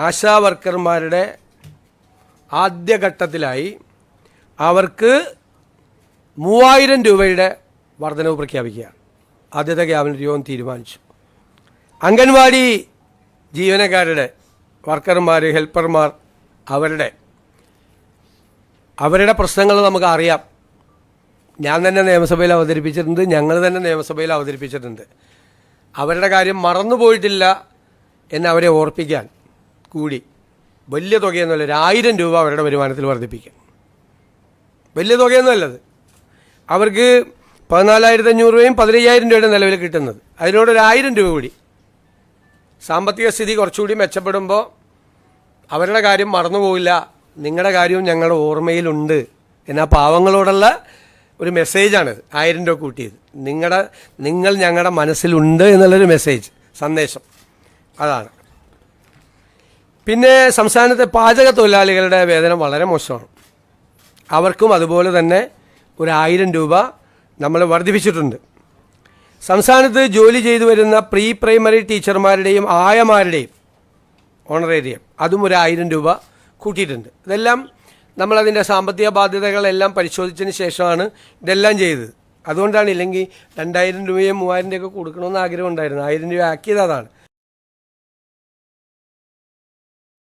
ആശാ വർക്കർമാരുടെ ആദ്യഘട്ടത്തിലായി അവർക്ക് 3000 രൂപയുടെ വർധനവ് പ്രഖ്യാപിക്കുക. ആദ്യത്തെ ക്യാബിനറ്റ് യോഗം തീരുമാനിച്ചു. അംഗൻവാടി ജീവനക്കാരുടെ, വർക്കർമാർ, ഹെൽപ്പർമാർ, അവരുടെ പ്രശ്നങ്ങൾ നമുക്ക് അറിയാം. ഞാൻ തന്നെ നിയമസഭയിൽ അവതരിപ്പിച്ചിട്ടുണ്ട്, ഞങ്ങൾ തന്നെ നിയമസഭയിൽ അവതരിപ്പിച്ചിട്ടുണ്ട്. അവരുടെ കാര്യം മറന്നുപോയിട്ടില്ല എന്നവരെ ഓർപ്പിക്കാൻ കൂടി വലിയ തുകയൊന്നുമല്ല, 1000 രൂപ അവരുടെ വരുമാനത്തിൽ വർദ്ധിപ്പിക്കാൻ. വലിയ തുകയൊന്നുമല്ലത്. അവർക്ക് 14,500 രൂപയും 15,000 രൂപയുടെ നിലവിൽ കിട്ടുന്നത്. അതിനോടൊരു 1000 രൂപ കൂടി. സാമ്പത്തിക സ്ഥിതി കുറച്ചുകൂടി മെച്ചപ്പെടുമ്പോൾ അവരുടെ കാര്യം മറന്നുപോകില്ല, നിങ്ങളുടെ കാര്യവും ഞങ്ങളുടെ ഓർമ്മയിലുണ്ട് എന്നാ പാവങ്ങളോടുള്ള ഒരു മെസ്സേജാണിത്. 1000 രൂപ കൂട്ടിയത് നിങ്ങൾ ഞങ്ങളുടെ മനസ്സിലുണ്ട് എന്നുള്ളൊരു മെസ്സേജ്, സന്ദേശം അതാണ്. പിന്നെ സംസ്ഥാനത്തെ പാചക തൊഴിലാളികളുടെ വേതനം വളരെ മോശമാണ്. അവർക്കും അതുപോലെ തന്നെ ഒരു 1000 രൂപ നമ്മൾ വർദ്ധിപ്പിച്ചിട്ടുണ്ട്. സംസ്ഥാനത്ത് ജോലി ചെയ്തു വരുന്ന പ്രീ പ്രൈമറി ടീച്ചർമാരുടെയും ആയമാരുടെയും ഓണറേറിയം അതും ഒരു 1000 രൂപ കൂട്ടിയിട്ടുണ്ട്. ഇതെല്ലാം നമ്മളതിൻ്റെ സാമ്പത്തിക ബാധ്യതകളെല്ലാം പരിശോധിച്ചതിന് ശേഷമാണ് ഇതെല്ലാം ചെയ്തത്. അതുകൊണ്ടാണ്, ഇല്ലെങ്കിൽ 2000 രൂപയും 3000 രൂപയൊക്കെ കൊടുക്കണമെന്ന് ആഗ്രഹം ഉണ്ടായിരുന്നു. 1000 രൂപ ആക്കിയത് അതാണ്.